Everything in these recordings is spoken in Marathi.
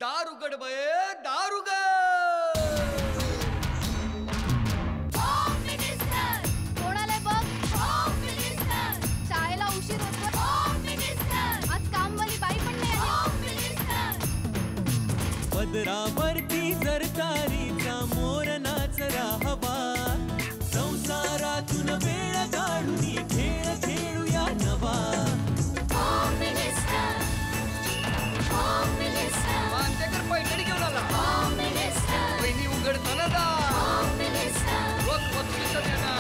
दार उघड बये, दार उघड. कोणाला बघ, शाळेला उशीर होतो. आज कामवाली बाई पण नाही आली. पदरावरती सरकारीचा मोर नाचरा हवा, संसारातून वेळ काढून खेळ खेळूया नवा. मांतेकर पैठणी घेऊन आला. वहिनी उघडताना दार. रोज बक्षीस देणार.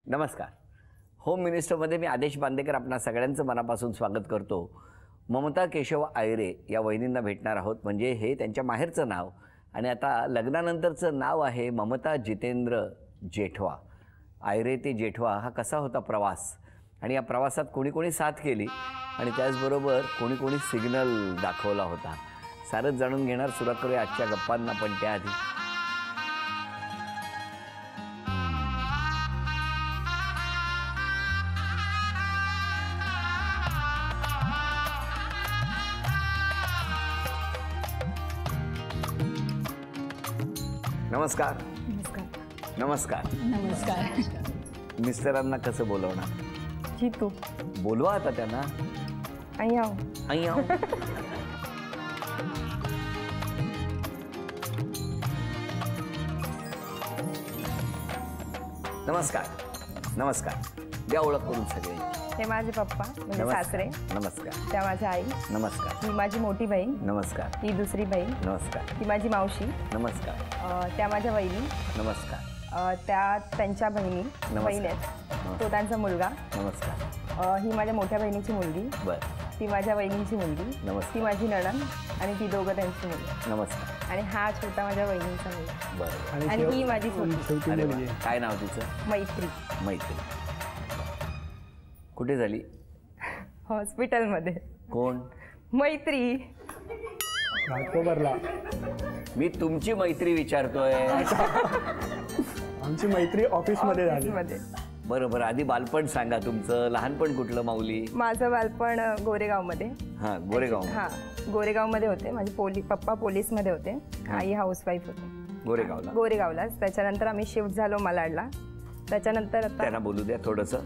नमस्कार. होम मिनिस्टरमध्ये मी आदेश बांदेकर आपणा सगळ्यांचं मनापासून स्वागत करतो. ममता केशव आयरे या वहिनींना भेटणार आहोत. म्हणजे हे त्यांच्या माहेरचं नाव आणि आता लग्नानंतरचं नाव आहे ममता जितेंद्र जेठवा. आयरे ते जेठवा हा कसा होता प्रवास, आणि या प्रवासात कोणी कोणी साथ केली आणि त्याचबरोबर कोणी कोणी सिग्नल दाखवला होता, सारंच जाणून घेणार. सुरुवात करूया आजच्या गप्पांना, पण त्याआधी नमस्कार. नमस्कार. नमस्कार. मिस्टरांना कसं बोलवणार? जीतू बोलवा आता त्यांना. अय्या नमस्कार. नमस्कार. द्या ओळख करून सगळे. हे माझे पप्पा म्हणजे सासरे. नमस्कार. त्या माझ्या आई. नमस्कार. ही माझी मोठी बहीण. नमस्कार. ही दुसरी बहीण. नमस्कार. ही माझी मावशी. नमस्कार. त्या माझ्या वहिनी. नमस्कार. त्या त्यांच्या बहिणी बहीण आहेत. तो त्यांचा मुलगा. नमस्कार. ही माझ्या मोठ्या बहिणीची मुलगी. बरं. ती माझ्या वहिनीची मुलगी. नमस्कार. ती माझी नणंद आणि ती दोघं त्यांची मुलगी. नमस्कार. आणि हा छोटा माझ्या वहिनीचा मुलगा. बरं. आणि ही माझी छोटी. अरे वा. काय नाव तिचं? मैत्री. मैत्री. कुठे झाली? हॉस्पिटलमध्ये. कोण? मैत्री. घाटकोपरला. मी तुमची मैत्री विचारतोय. आमची मैत्री ऑफिसमध्ये झाली. बरं बरं. आधी बालपण सांगा तुमचं. लहानपण कुठलं माऊली? माझं बालपण गोरेगावमध्ये. हां, गोरेगाव. हां, गोरेगावमध्ये होते. माझे पप्पा पोलीसमध्ये होते. आई हाऊसवाईफ होते गोरेगावला. गोरेगावलाच. त्याच्यानंतर आम्ही शिफ्ट झालो मलाडला. त्याच्यानंतर आता त्यांना बोलू द्या थोडंसं.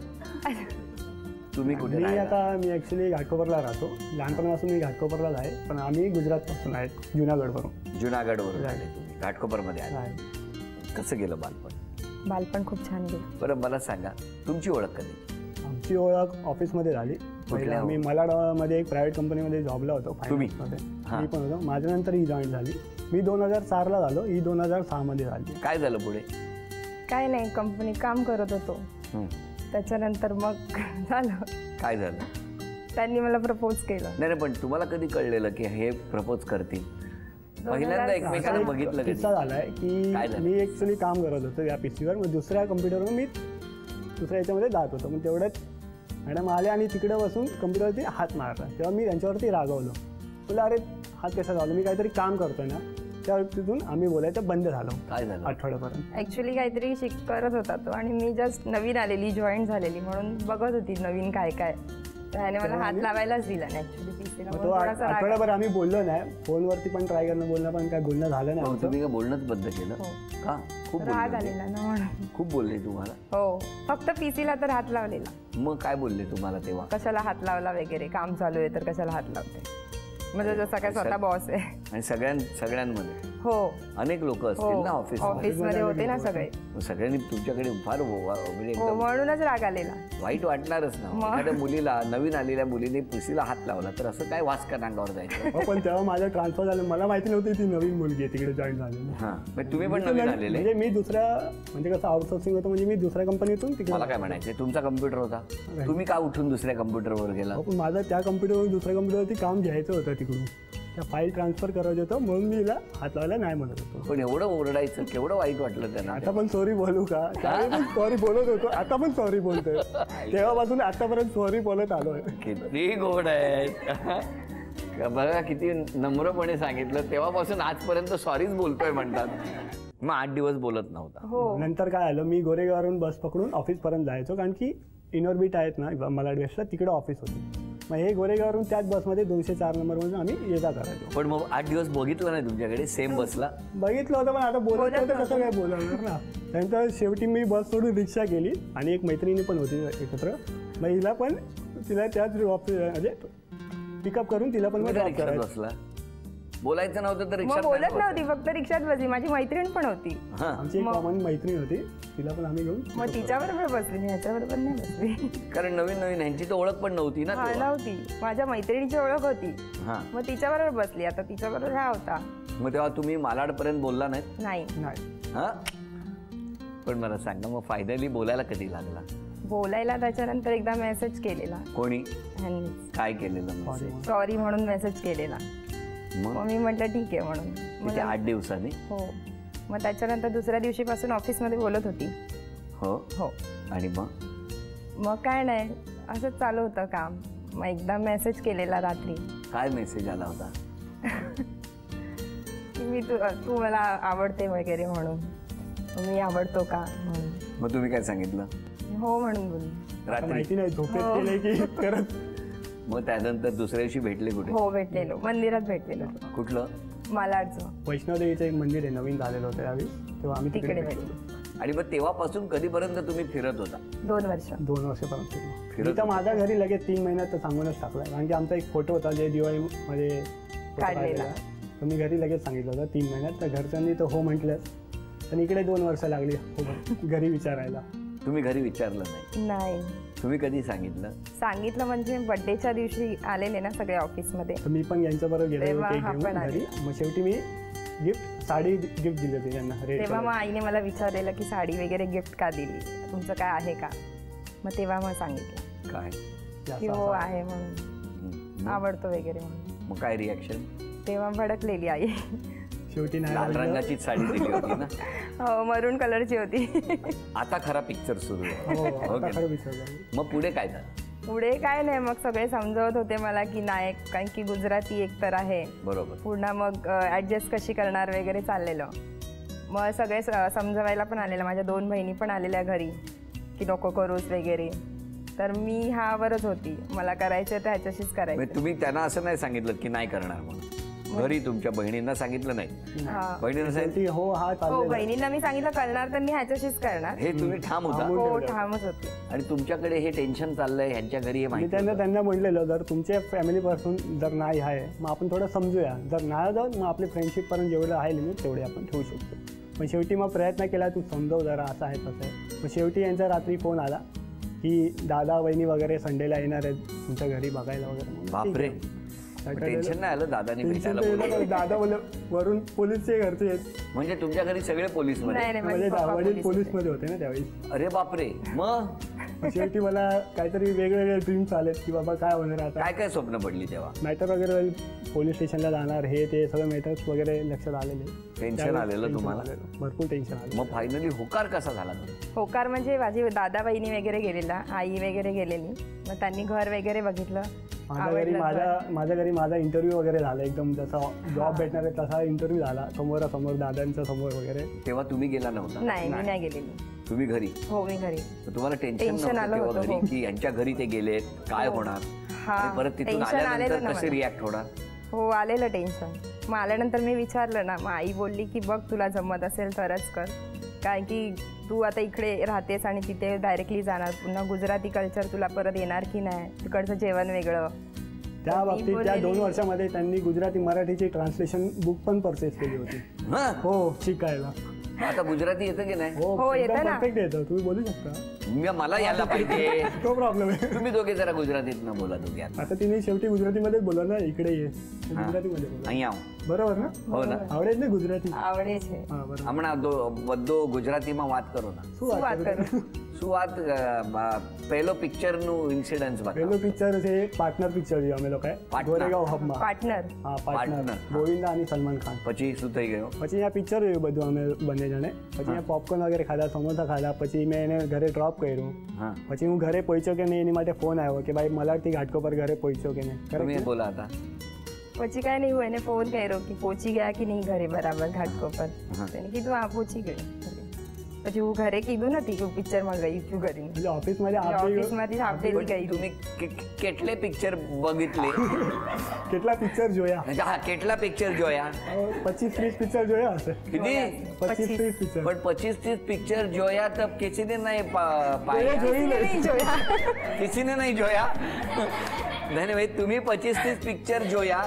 तुम्ही कुठे? मी ॲक्च्युली घाटकोपरला राहतो. लहानपणापासून मी घाटकोपरलाच आहे, पण आम्ही गुजरातपासून आहे, जुनागडवरून. जुनागडवरून आले तुम्ही, घाटकोपरमध्ये आले. कसं गेलं बालपण? बालपण खूप छान गेलं. बरं मला सांगा, तुमची ओळख कधी? आमची ओळख ऑफिसमध्ये झाली. मी मलाडमध्ये एक प्रायव्हेट कंपनीमध्ये जॉबला होतो. तुम्ही? मी पण होतो. माझ्यानंतर ही जॉईन झाली. मी 2004ला झालो, ही 2006मध्ये झाली. काय झालं पुढे? काय नाही, कंपनी काम करत होतो. त्याच्यानंतर मग झालं. काय झालं? त्यांनी मला प्रपोज केलं. नाही पण तुम्हाला कधी कळलेलं की हे प्रपोज करतील? पहिल्यांदा एकमेकांना बघितलं? किस्सा झालाय की मी ॲक्च्युली काम करत होतो या पीसीवर. मग दुसऱ्या कम्प्युटरवर मी दुसऱ्या याच्यामध्ये जात होतो. मग तेवढ्यात मॅडम आले आणि तिकडे बसून कम्प्युटरवरती हात मारला. तेव्हा मी त्यांच्यावरती रागवलो. बोला अरे हात कसा झाला, मी काहीतरी काम करतोय ना. त्या तिथून आम्ही बोलायचं बंद झालो. काय झालं? आठवड्यापर्यंत. ॲक्च्युली काहीतरी करत होता तो आणि मी जस्ट नवीन आलेली, जॉईन झालेली, म्हणून बघत होती नवीन काय काय. त्याने मला हात लावायलाच दिला नाही ॲक्च्युली पीसीला. आठवड्याभर आम्ही बोललो नाही. फोनवरती पण ट्राय करणं, बोलणं, पण काय बोलणं झालं नाही. तुम्ही का बोलणंच बंद केलं का? खूप राग आलेला ना म्हणून. खूप बोलले तुम्हाला? हो, फक्त पीसीला तर हात लावलेला. मग काय बोलले तुम्हाला तेव्हा? कशाला हात लावला वगैरे, काम चालू आहे तर कशाला हात लावते, म्हणजे जसा काय स्वतः बॉस आहे. आणि सगळ्यांमध्ये हो, अनेक लोक असतील ना ऑफिसमध्ये होते ना सगळे. सगळ्यांनी तुमच्याकडे फार म्हणूनच राग आलेला. वाईट वाटणारच ना. एखाद्या मुलीला, नवीन आलेल्या मुलीने पुसीला हात लावला तर असं काय वास का अंगावर जायचं? पण तेव्हा माझं ट्रान्सफर झालं, मला माहिती नव्हती ती नवीन मुलगी आहे तिकडे जॉईन झालेली. हां, तुम्ही पण नवीन आलेले? म्हणजे मी दुसऱ्या, म्हणजे कसं आउटसोर्सिंग होतं, म्हणजे मी दुसऱ्या कंपनीतून तिकडे. मला काय म्हणायचं, तुमचा कम्प्युटर होता, तुम्ही का उठून दुसऱ्या कम्प्युटरवर गेला? पण माझं त्या कम्प्युटरवरून दुसऱ्या कम्प्युटरवरती काम घ्यायचं होतं तिकडून. त्या फाईल ट्रान्सफर करायचं होतं, म्हणून मी हिला हात लावायला नाही म्हणत होतो. पण एवढं ओरडायचं, केवढं वाईट वाटलं त्यांना. आता पण सॉरी बोलू का? सॉरी बोलत होतो, आता पण सॉरी बोलतोय. तेव्हापासून आतापर्यंत सॉरी बोलत आलोय. किती गोड आहे बघा, किती नम्रपणे सांगितलं. तेव्हापासून आजपर्यंत सॉरीच बोलतोय म्हणतात. मग 8 दिवस बोलत नव्हता. हो नंतर काय आलं, मी गोरेगाववरून बस पकडून ऑफिसपर्यंत जायचो, कारण की इनॉर्बिट आहेत ना मलाड वेस्टला, तिकडं ऑफिस होती. मग हे गोरेगाववरून त्याच बसमध्ये 204 नंबरमधून आम्ही ये जा करायचो. पण मग 8 दिवस बघितलं नाही तुमच्याकडे सेम बसला? बघितलं होतं, पण आता बोलत नव्हतं, कसं काय बोलवणार ना. त्यानंतर शेवटी मी बस सोडून रिक्षा केली आणि एक मैत्रिणी पण होती एकत्र. मग हिला पण तिला त्याच म्हणजे पिकअप करून तिला पण तुम्ही रिक्षात बसला? बोलायचं नव्हतं तर मग रिक्षात बोलत नाही नव्हती, फक्त रिक्षात बसली. माझी मैत्रीण पण होती, हां. आमची एक कॉमन मैत्रीण होती, तिला पण आम्ही घेऊन मग तिच्याबरोबर बसली, मी ह्याच्याबरोबर नाही बसली. कारण नवीन नवीन ह्यांची तर ओळख पण नव्हती ना हा तेव्हा. नव्हती, माझ्या मैत्रिणीची ओळख होती, हां. मग तिच्याबरोबर बसली. आता तिच्याबरोबर हा होता मग तेव्हा तुम्ही मालाडपर्यंत बोलला नाहीत? नाही. नाही. हां. पण मला सांगा, मग फायनली बोलायला कधी लागला? बोलायला त्याच्यानंतर एकदा मेसेज केलेला कोणी ह्यांनी, काय केलेलं म्हणजे? सॉरी म्हणून मेसेज केलेला. मग मग मी म्हटलं ठीक आहे म्हणून. किती 8 दिवसांनी? हो. मग त्याच्यानंतर दुसऱ्या दिवशीपासून ऑफिसमध्ये बोलत होती. हो. हो. आणि मग काय नाही, असंच चालू होतं काम. मग एकदा मेसेज केलेला रात्री काय मेसेज आला होता? की मी तू मला आवडते वगैरे म्हणून, मी आवडतो का म्हणून. मग तुम्ही काय सांगितलं? हो म्हणून बोलली. रात्री? माहिती नाही, झोपेत केलंय की करत. मग त्यानंतर दुसऱ्या दिवशी भेटले कुठे? हो भेटलेलो, मंदिरात भेटलेलो. कुठलं? मालाडचं. वैष्णोदेवीचं एक मंदिर आहे, नवीन झालेलं होतं यावेळी, तेव्हा आम्ही तिकडे भेटलो. भेटलो. आणि मग तेव्हापासून कधीपर्यंत तुम्ही फिरत होता? 2 वर्ष. 2 वर्षापर्यंत फिरत मी तर माझ्या घरी लगेच 3 महिन्यात तर सांगूनच टाकला, कारण की आमचा एक फोटो होता जे दिवाळीमध्ये फोटो काढलेला. तर मी घरी लगेच सांगितलं होतं 3 महिन्यात. तर घरच्यांनी तर हो म्हटलं, पण इकडे 2 वर्ष लागली हो घरी विचारायला. तुम्ही घरी विचारलं नाही? नाही तुम्ही कधी सांगितलं? सांगितलं म्हणजे बर्थडेच्या दिवशी आलेले ना सगळे ऑफिसमध्ये. तर मी पण यांच्याबरोबर गेलो तेव्हा केक हा घेऊन पण घरी. मग शेवटी मी साडी गिफ्ट दिली होती त्यांना, रेड तेव्हा मग आईने मला विचारलेलं की साडी वगैरे गिफ्ट का दिली, तुमचं काय आहे का. मग तेव्हा मग सांगितलं काय? की हो आहे म्हणून, आवडतो वगैरे म्हणून. मग काय रिॲक्शन? तेव्हा भडकलेली आई. शेवटी नाही लाल आवडलं. रंगाचीच साडी दिली होती ना? हो मरून कलरची होती. आता खरा पिक्चर सुरू आहे. हो, हो आता की खरं नाही? विचारलं. मग पुढे काय झालं? पुढे काय नाही, मग सगळे समजवत होते मला की नाही, कारण की गुजराती एकतर आहे, बरोबर. पुन्हा मग ॲडजस्ट कशी करणार वगैरे चाललेलं. मग सगळे समजवायला पण आलेलं, माझ्या 2 बहिणी पण आलेल्या घरी की नको करूस वगैरे. तर मी ह्यावरच होती, मला करायचं तर ह्याच्याशीच करायचं. म्हणजे तुम्ही त्यांना असं नाही सांगितलं की नाही करणार म्हणून? घरी तुमच्या बहिणींना सांगितलं नाही? हा. बहिणींना सांगितलं? शेवटी हो हा हो चाललेला. बहिणींना मी सांगितलं करणार तर मी ह्याच्याशीच करणार. हे तुम्ही ठाम होता? हो ठामच होती. आणि तुमच्याकडे हे टेन्शन चाललंय, ह्यांच्या घरी हे मी माहिती त्यांना म्हटलेलं, जर तुमच्या फॅमिलीपासून जर नाही आहे मग आपण थोडं समजूया, जर नाही जाऊन मग आपली फ्रेंडशिपपर्यंत जेवढं आहे लिमिट तेवढे आपण ठेवू शकतो. पण शेवटी मग प्रयत्न केला, तू समजव जरा, असं आहे तसं आहे. मग शेवटी यांचा रात्री फोन आला की दादा वहिनी वगैरे संडेला येणार आहेत तुमच्या घरी बघायला वगैरे. म्हणलं, बापरे. ठीक आहे. काय टेन्शन नाही आलं दादानी टेन्शन भेटायला तर बोलवलं? येतं, दादा बोल वरून पोलीसचे घरचे आहेत. म्हणजे तुमच्या घरी सगळे पोलीस मध्ये? नाही नाही म्हणजे माझे पप्पा वडील पोलीस होते. पोलीसमध्ये होते ना त्यावेळी. अरे बापरे. मग मग शेवटी मला काहीतरी वेगवेगळे ड्रीम्स आलेत की बाबा काय होणार आता. काय काय स्वप्न पडली तेव्हा? मॅटर वगैरे पोलीस स्टेशनला जाणार, हे ते सगळे मॅटर्स वगैरे लक्षात आलेले. टेन्शन त्यावेळी आलेलं टेन्शन तुम्हाला? आलेलं. भरपूर टेन्शन आलं. मग फायनली होकार कसा झाला तुमचा? होकार म्हणजे माझी दादा बहिणी वगैरे गेलेला, आई वगैरे गेलेली. मग त्यांनी घर वगैरे बघितलं, माझ्या घरी माझा इंटरव्ह्यू वगैरे झाला, एकदम जसा जॉब भेटणार आहे तसा इंटरव्ह्यू झाला, समोरासमोर दादांच्या समोर वगैरे. तेव्हा तुम्ही गेला नव्हता? नाही मी नाही गेलेली. तुम्ही घरी? हो मी घरी. तर तुम्हाला टेन्शन टेन्शन नव्हतं आलं तेव्हा होतं, घरी हो. की यांच्या घरी ते गेलेत, काय होणार? हा, आणि परत तिथून टेन्शन आलेलं आल्यानंतर ना कसे मला. रिॲक्ट होणार? हो आलेलं टेन्शन. मग आल्यानंतर मी विचारलं ना, मग आई बोलली की बघ तुला जमत असेल तरच कर, काय की तू आता इकडे राहतेस आणि तिथे डायरेक्टली जाणार, पुन्हा गुजराती कल्चर तुला परत येणार की नाही, तिकडचं जेवण वेगळं. त्या बाबतीत त्या 2 वर्षामध्ये त्यांनी गुजराती मराठीची ट्रान्सलेशन बुक पण परचेस केली होती. हा. हो शिकायला. आता गुजराती येतं की नाही? हो, येतं ना. परफेक्ट येतं, तुम्ही बोलू शकता. मला यायला पाहिजे. तो प्रॉब्लेम आहे. तुम्ही दोघे जरा गुजरातीत न बोला दोघे आता. आता तिने शेवटी गुजरातीमध्येच बोलला ना, इकडे ये गुजरातीमध्ये बोला. અહીંયા बरोबर ना? हो ना. आवडेल ना गुजराती? आवडे છે. હા બરાબર. હમણાં બધો ગુજરાતીમાં વાત કરો ના. શું શું વાત વાત કરું? શું વાત પહેલો પિક્ચરનું ઇન્સિડન્સ પહેલો બતાવો. પિક્ચર છે પાર્ટનર પિક્ચર જોયું અમે લોકોએ પાર્ટનર. ગોરેગાંવ હબમાં. પાર્ટનર. હા પાર્ટનર. પાર્ટનર, હા. ગોવિંદા અને સલમાન ખાન. પછી શું થઈ ગયું? પછી અહીંયા પિક્ચર જોયું બધું અમે બંને જણે. પછી અહીંયા પોપકોર્ન વગેરે ખાધા, સમોસા ખાધા. પછી મેં એને ઘરે ડ્રોપ કર્યું. હા. પછી હું ઘરે પહોંચ્યો કે નહીં એની માટે ફોન આવ્યો કે ભાઈ મલાડથી ઘાટકોપર ઘરે પહોંચ્યો કે નહીં. તમે Correct ને? બોલા હતા? પછી કાંઈ નહીં હોય એને ફોન કર્યો કે પહોંચી ગયા કે નહીં ઘરે બરાબર ઘાટકોપર. એને કીધું હા પહોંચી ગઈ. પછી હું ઘરે કીધું નથી કે હું પિક્ચરમાં ગઈ છું કરીને. એટલે ઓફિસમાંથી હાફ ડે ગઈ. तुम्ही કેટલે પિક્ચર બગીતલે? કેટલા પિક્ચર જોયા? હા, કેટલા પિક્ચર જોયા? 25-30 પિક્ચર જોયા હશે. किती? 25-30 પિક્ચર. पण 25-30 पिक्चर जोया तब किसी ने नहीं જોઈ લે. નહીં જોયા. किसी ने नहीं जोया. नाही भाई, तुम्ही 25-30 पिक्चर जोया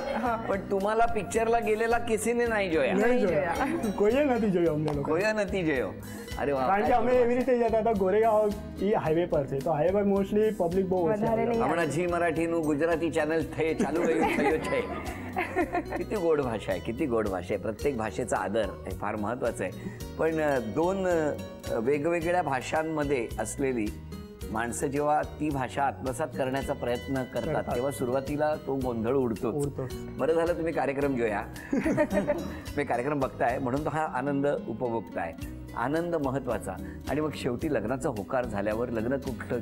पण तुम्हाला पिक्चरला गेलेला किसीने नाही जोया. નહીં જોયા. કોઈએ નથી જોયું અમને લોકો. कोया નથી જોયો. અરે વાહ. કારણ કે અમે એવી રીતે જતા હતા, ગોરેગાંવ એ હાઈવે પર છે, તો હાઈવે પર મોસ્ટલી પબ્લિક બહુ ઓછી વધારે આવે. નહીં. હમણાં જી મરાઠીનું ગુજરાતી ચॅनल ચાલू થયું છે. किती गोड भाषा आहे, किती गोड भाषा आहे. प्रत्येक भाषेचा आदर हे फार महत्त्वाचं आहे. पण दोन वेगवेगळ्या भाषांमध्ये असलेली माणसं जेव्हा ती भाषा आत्मसात करण्याचा प्रयत्न करतात तेव्हा सुरुवातीला तो गोंधळ उडतोच. बरं झालं तुम्ही कार्यक्रम जोया. तुम्ही कार्यक्रम बघताय म्हणून तो हा आनंद उपभोगताय. आनंद महत्त्वाचा. आणि मग शेवटी लग्नाचा होकार झाल्यावर लग्न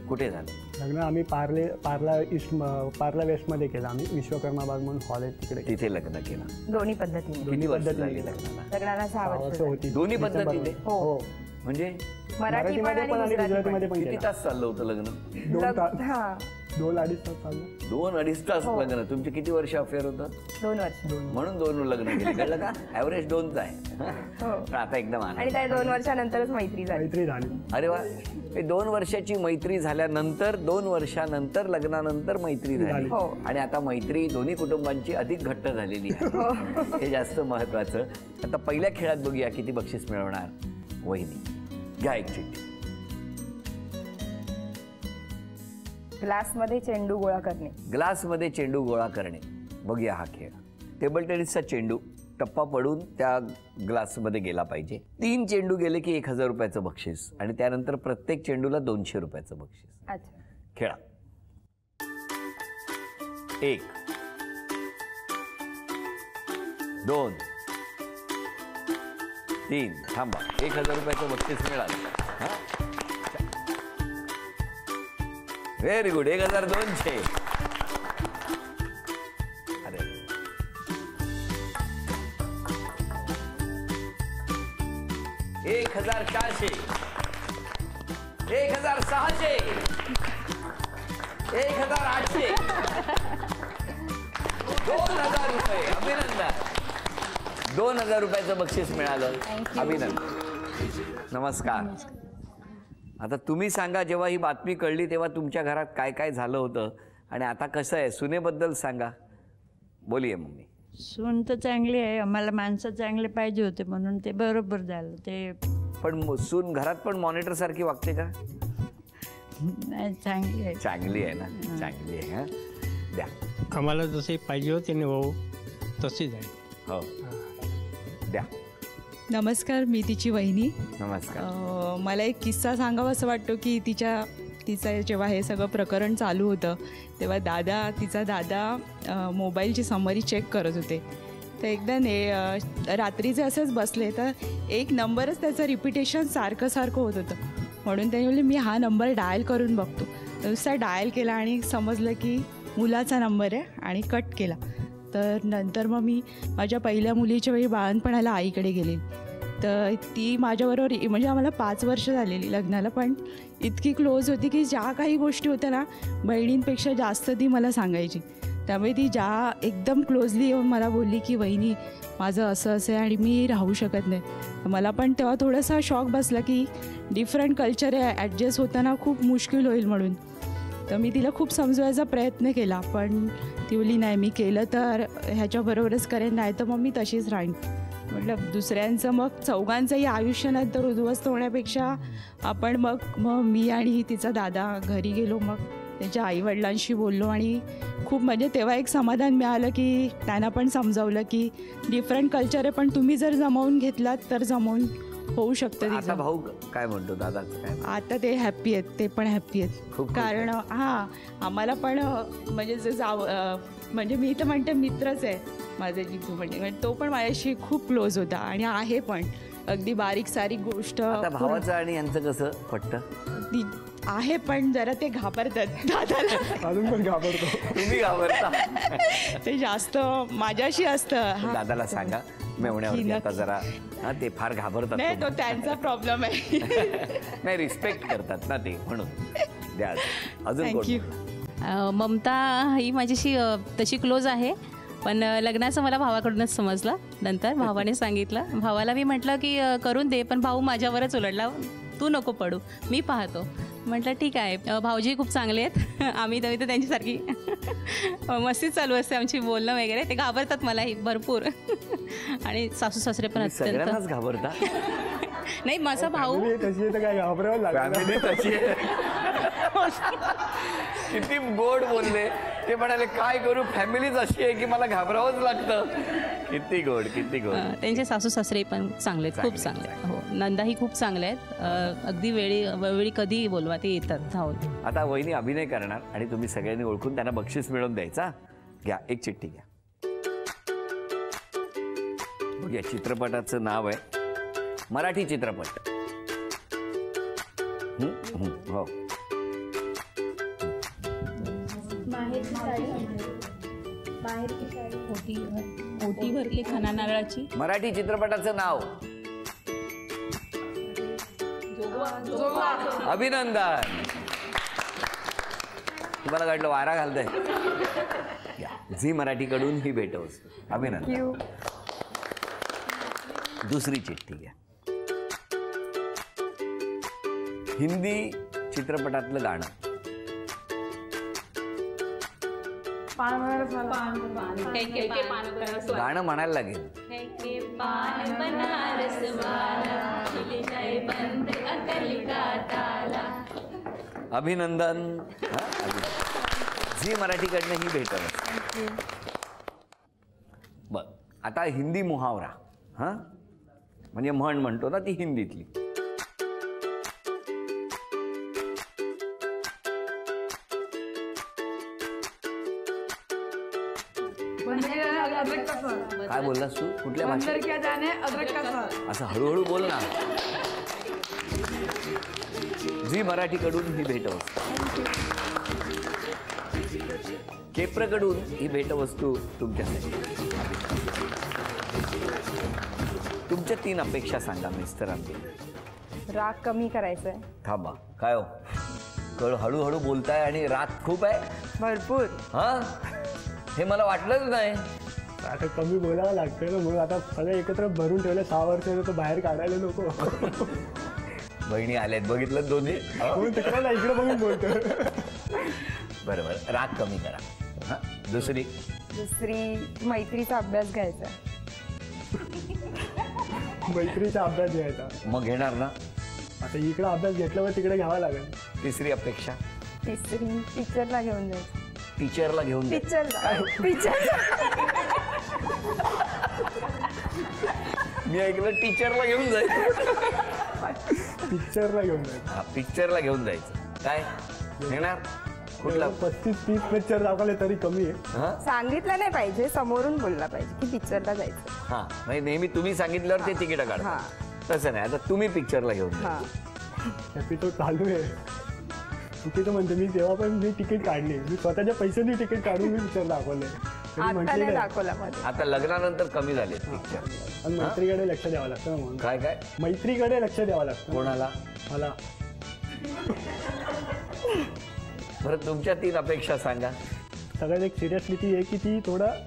कुठे झालं? लग्न आम्ही पार्ला वेस्टमध्ये केलं. आम्ही विश्वकर्मा बाग म्हणून हॉल आहे तिकडे, तिथे लग्न केलं. दोन्ही पद्धतीने. किती वर्ष झाली लग्नाला? लग्नाला 6 वर्ष होती. दोन्ही पद्धतीने? हो. म्हणजे मराठी पण आणि गुजरातीमध्ये पण किती केलं. तास चाललं होतं लग्न? 2-2.5 तास चाललं. 2-2.5 तास लग्न. तुमचे किती वर्ष अफेअर होतं? 2 वर्ष. म्हणून 2 लग्न केले, कळलं का? ऍव्हरेज 2च आहे. पण आता एकदम आनंद. आणि त्या 2 वर्षानंतरच मैत्री झाली. अरे वा. 2 वर्षाची मैत्री झाल्यानंतर 2 वर्षानंतर लग्नानंतर मैत्री झाली. आणि आता मैत्री दोन्ही कुटुंबांची अधिक घट्ट झालेली आहे. हे जास्त महत्वाचं. आता पहिल्या खेळात बघूया किती बक्षीस मिळवणार वहिनी. घ्या एक चिठ्ठी. ग्लासमध्ये चेंडू गोळा करणे. ग्लासमध्ये चेंडू गोळा करणे. बघूया हा खेळ. टेबल टेनिसचा चेंडू टप्पा पडून त्या ग्लासमध्ये गेला पाहिजे. 3 चेंडू गेले की 1000 रुपयाचं बक्षीस आणि त्यानंतर प्रत्येक चेंडूला 200 रुपयाचं बक्षीस. अच्छा. खेळा. 1 2 3. थांबा. 1000 रुपयाचं बक्षीस मिळालं. Very good. 1200. अरे 1400. 1600. 1800. 2000 रुपये. अभिनंदन. 2000 रुपयाचं बक्षीस मिळालं. अभिनंदन. नमस्कार. आता तुम्ही सांगा, जेव्हा ही बातमी कळली तेव्हा तुमच्या घरात काय काय झालं होतं आणि आता कसं आहे? सुनेबद्दल सांगा. बोलिये मम्मी. सून तर चांगली आहे. आम्हाला माणसं चांगले पाहिजे होते म्हणून ते बरोबर झालं. ते पण सून घरात पण मॉनिटर सारखी वागते का? नाही, चांगली आहे. चांगली आहे ना? चांगली आहे. हा, द्या. आम्हाला जसे पाहिजे होते ना भाऊ तशीच आहे. हो, द्या. नमस्कार, मी तिची वहिनी. नमस्कार. मला एक किस्सा सांगावा असं वाटतो की तिचं जेव्हा हे सगळं प्रकरण चालू होतं तेव्हा तिचा दादा मोबाईलची समरी चेक करत होते. तर एकदा रात्रीचे असेच बसले तर एक नंबरच त्याचं रिपिटेशन सारखं होत होतं. म्हणून त्यांनी बोलले मी हा नंबर डायल करून बघतो. नुसता डायल केला आणि समजलं की मुलाचा नंबर आहे आणि कट केला. तर नंतर मग मी माझ्या पहिल्या मुलीच्या वेळी बाळणपणाला आईकडे गेले. तर ती माझ्याबरोबर म्हणजे आम्हाला 5 वर्ष झालेली लग्नाला, पण इतकी क्लोज होती की ज्या काही गोष्टी होत्या ना बहिणींपेक्षा जास्त ती मला सांगायची. त्यामुळे ती एकदम क्लोजली येऊन मला बोलली की वहिनी माझं असं आहे आणि मी राहू शकत नाही. मला पण तेव्हा थोडासा शॉक बसला की डिफरंट कल्चर आहे, ॲडजस्ट होताना खूप मुश्किल होईल म्हणून. तर मी तिला खूप समजवायचा प्रयत्न केला, पण ती बोलली नाही मी केलं तर ह्याच्याबरोबरच करेन, नाही तर मग मी तशीच राहीन. म्हटलं दुसऱ्यांचं मग चौघांचंही आयुष्य नंतर उद्ध्वस्त होण्यापेक्षा आपण मग मी आणि तिचा दादा घरी गेलो. मग त्याच्या आईवडिलांशी बोललो आणि खूप म्हणजे तेव्हा एक समाधान मिळालं की त्यांना पण समजावलं की डिफरंट कल्चर आहे पण तुम्ही जर जमावून घेतलात तर जमावून होऊ शकतं. आता भाऊ काय म्हणतो, दादाचं काय? आता ते हॅप्पी आहेत, ते पण हॅप्पी आहेत. कारण आम्हाला पण म्हणजे म्हणजे मी तर म्हणते मित्रच आहे माझे जिजू. म्हणजे तो पण माझ्याशी खूप क्लोज होता आणि आहे पण. अगदी बारीक सारीक गोष्ट आता भावाचं आणि यांचं कसं पटतं? ती आहे, पण जरा ते घाबरतात दादाला. अजून पण घाबरतो. तुम्ही घाबरता? ते जास्त माझ्याशी असतं. दादाला सांगा मेवण्यावरती आता जरा ते फार घाबरतात. नाही, तो त्यांचा प्रॉब्लेम आहे. नाही, रिस्पेक्ट करतात ना ते, म्हणून द्या. अजून थँक्यू. ममता ही माझ्याशी तशी क्लोज आहे, पण लग्नाचं मला भावाकडूनच समजलं. नंतर भावाने सांगितलं. भावाला मी म्हटलं की करून दे, पण भाऊ माझ्यावरच उलटला, तू नको पडू, मी पाहतो. म्हटलं ठीक आहे. भाऊजी खूप चांगले आहेत. आम्ही तर त्यांच्यासारखी मस्ती चालू असते आमची, बोलणं वगैरे. ते घाबरतात मलाही भरपूर. आणि सासू सासरे पण सगळ्यांनाच घाबरता? नाही, माझा भाऊ तशी तर काय घाबरावं लागतं. किती गोड बोलले ते. म्हणाले काय करू, फॅमिलीच अशी आहे की मला घाबरावंच लागतं. किती गोड, किती गोड. त्यांचे सासू सासरे पण चांगले आहेत, खूप चांगले आहेत. हो, नंदाही खूप चांगले आहेत. अगदी वेळी कधी बोलवा ते येतात धावून. आता वहिनी अभिनय करणार आणि तुम्ही सगळ्यांनी ओळखून त्यांना बक्षीस मिळवून द्यायचा. घ्या, एक चिठ्ठी घ्या. बघूया, चित्रपटाचं नाव आहे मराठी चित्रपट. हो, ओटी भरली खना नारळाची. मराठी चित्रपटाचं नाव. अभिनंदन. तुम्हाला वाटलं वारा घालतंय. झी मराठीकडून ही भेटवस्तू. अभिनंदन. दुसरी चिठ्ठी घ्या. हिंदी चित्रपटातलं गाणं. गाणं म्हणायला लागेल. अभिनंदन. झी मराठीकडनं ही भेटवस्तू. बर, आता हिंदी मुहावरा. हा, म्हणजे म्हण म्हणतो ना ती हिंदीतली. काय बोललास तू? कुठल्या भाषेत? असं हळूहळू बोल ना. झी मराठीकडून ही भेटवस्तू. केप्रकडून ही भेटवस्तू तुमच्यासाठी. तुमच्या 3 अपेक्षा सांगा मिस्टर आंबे. राग कमी करायचा आहे. थांबा, काय हो, हळूहळू बोलताय आणि राग खूप आहे. भरपूर. हा, हे मला वाटलंच नाही. आता कमी बोलावं लागतं ना, म्हणून आता सगळं एकत्र भरून ठेवलं. 6 वर्ष तर बाहेर काढायला नको. बहिणी आल्यात, बघितलं दोन्ही. तिकडे इकडे बघून बोलतो. बरोबर, राग कमी करा. हा, दुसरी मैत्रीचा अभ्यास घ्यायचा. मैत्रीचा अभ्यास घ्यायचा. मग घेणार ना. आता इकडे अभ्यास घेतल्यावर तिकडे घ्यावा लागेल. तिसरी अपेक्षा. तिसरी टीचरला घेऊन जायचं. टीचरला घेऊन मी ऐकलं टीचरला घेऊन जायचं. पिक्चरला घेऊन जायचं. हा, पिक्चरला घेऊन जायचं. काय घेणार? कुठला? 35-30 पिक्चर दाखवले तरी कमी आहे. सांगितलं नाही पाहिजे, समोरून बोलला पाहिजे की पिक्चरला जायचं. हा, म्हणजे नेहमी तुम्ही सांगितल्यावर ते तिकीट काढा. तसं नाही, आता तुम्ही पिक्चरला घेऊन जा. एपिसोड चालू आहे. चुकीचं म्हणते मी. तेव्हा पण मी तिकीट काढली. मी स्वतःच्या पैशांनी तिकीट काढून मी पिक्चर दाखवले. आता लग्नानंतर कमी झाले पिक्चर. आणि मैत्रीकडे लक्ष द्यावं लागतं ना. म्हणून काय काय मैत्रीकडे लक्ष द्यावं लागतं. कोणाला? मला. बरं, तुमच्या 3 अपेक्षा सांगा. सगळ्यात एक सिरियसली ती आहे की ती थोडं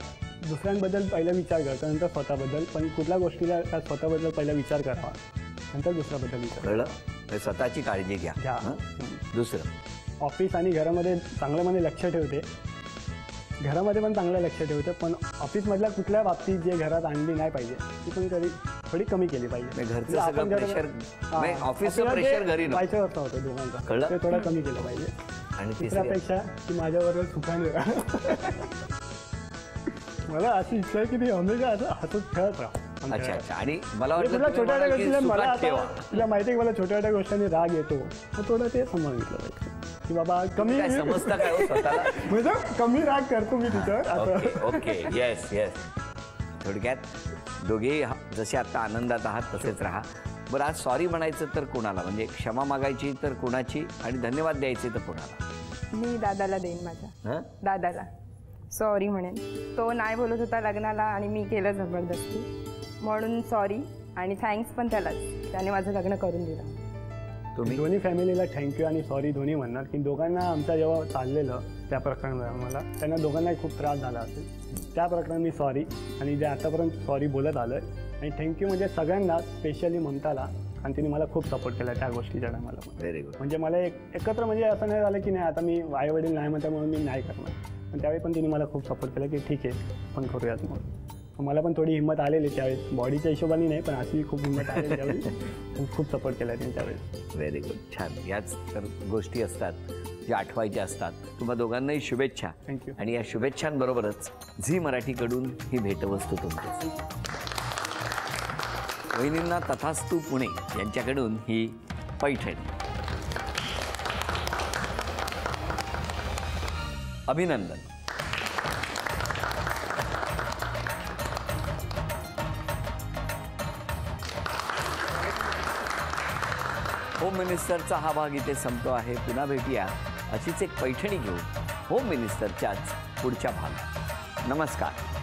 दुसऱ्यांबद्दल पहिला विचार करतो, नंतर स्वतःबद्दल. पण कुठल्या गोष्टीला स्वतःबद्दल पहिला विचार करावा, नंतर दुसऱ्याबद्दल विचार. कळलं? स्वतःची काळजी घ्या. दुसरं, ऑफिस आणि घरामध्ये चांगलं म्हणजे लक्ष ठेवते. घरामध्ये पण चांगलं लक्ष ठेवते, पण ऑफिसमधल्या कुठल्या बाबतीत जे घरात आणली नाही पाहिजे ती पण थोडी कमी केली पाहिजे. घरचं सगळं प्रेशर, ऑफिसचं प्रेशर घरी व्हायचं होतं दोघांचा, ते थोडं कमी केलं पाहिजे. आणि तिसऱ्यापेक्षा की माझ्याबरोबर सुखाने राहा. मला अशी इच्छा आहे की ती हमेशा असं हसत खेळत राहा. अच्छा अच्छा. आणि मला छोट्या छोट्या गोष्टीला मला तुला माहिती आहे की मला छोट्या छोट्या गोष्टींनी राग येतो, तर थोडं ते समजून घेतलं पाहिजे की बाबा कमी समजता काय स्वतःला, म्हणजे कमी राग करतो मी तिथं. Okay, yes yes. थोडक्यात दोघेही जसे आता आनंदात आहात तसेच राहा. बरं, आज सॉरी म्हणायचं तर कोणाला, म्हणजे क्षमा मागायची तर कोणाची आणि धन्यवाद द्यायचे तर कोणाला? मी दादाला देईन, माझ्या दादाला सॉरी म्हणेन. तो नाही बोलत होता लग्नाला आणि मी केलं जबरदस्ती, म्हणून सॉरी आणि थँक्स पण त्यालाच, त्याने माझं लग्न करून दिलं. तुम्ही दोन्ही फॅमिलीला थँक्यू आणि सॉरी दोन्ही म्हणणार की दोघांना आमचा जेव्हा चाललेलं त्या प्रकरणाला मला त्यांना दोघांनाही खूप त्रास झाला असेल, त्या प्रकरणात मी सॉरी आणि जे आतापर्यंत सॉरी बोलत आलो आहे. आणि थँक्यू म्हणजे सगळ्यांना, स्पेशली ममताला, आणि तिने मला खूप सपोर्ट केला त्या गोष्टीच्या टायमाला. Very good. म्हणजे मला एकत्र म्हणजे असं नाही झालं की नाही आता मी आईवडील नाही म्हणता म्हणून मी नाही करणार, पण त्यावेळी पण तिने मला खूप सपोर्ट केला की ठीक आहे आपण करूयात म्हणून. मला पण थोडी हिंमत आलेली त्यावेळेस, बॉडीच्या हिशोबाने नाही पण अशी खूप हिंमत आलेली त्यावेळी. खूप सपोर्ट केला त्यांनी त्यावेळेस. व्हेरी गुड, छान. याच तर गोष्टी असतात ज्या आठवायच्या असतात. तुम्हा दोघांनाही शुभेच्छा. थँक्यू. आणि या शुभेच्छांबरोबरच झी मराठीकडून ही भेटवस्तू तुमची. वहिनींना तथास्तू पुणे यांच्याकडून ही पैठणी. अभिनंदन. होम मिनिस्टरचा हा भाग इथे संपतो आहे. पुन्हा भेटूया अशीच एक पैठणी घेऊन होम मिनिस्टरच्याच पुढच्या भागात. नमस्कार.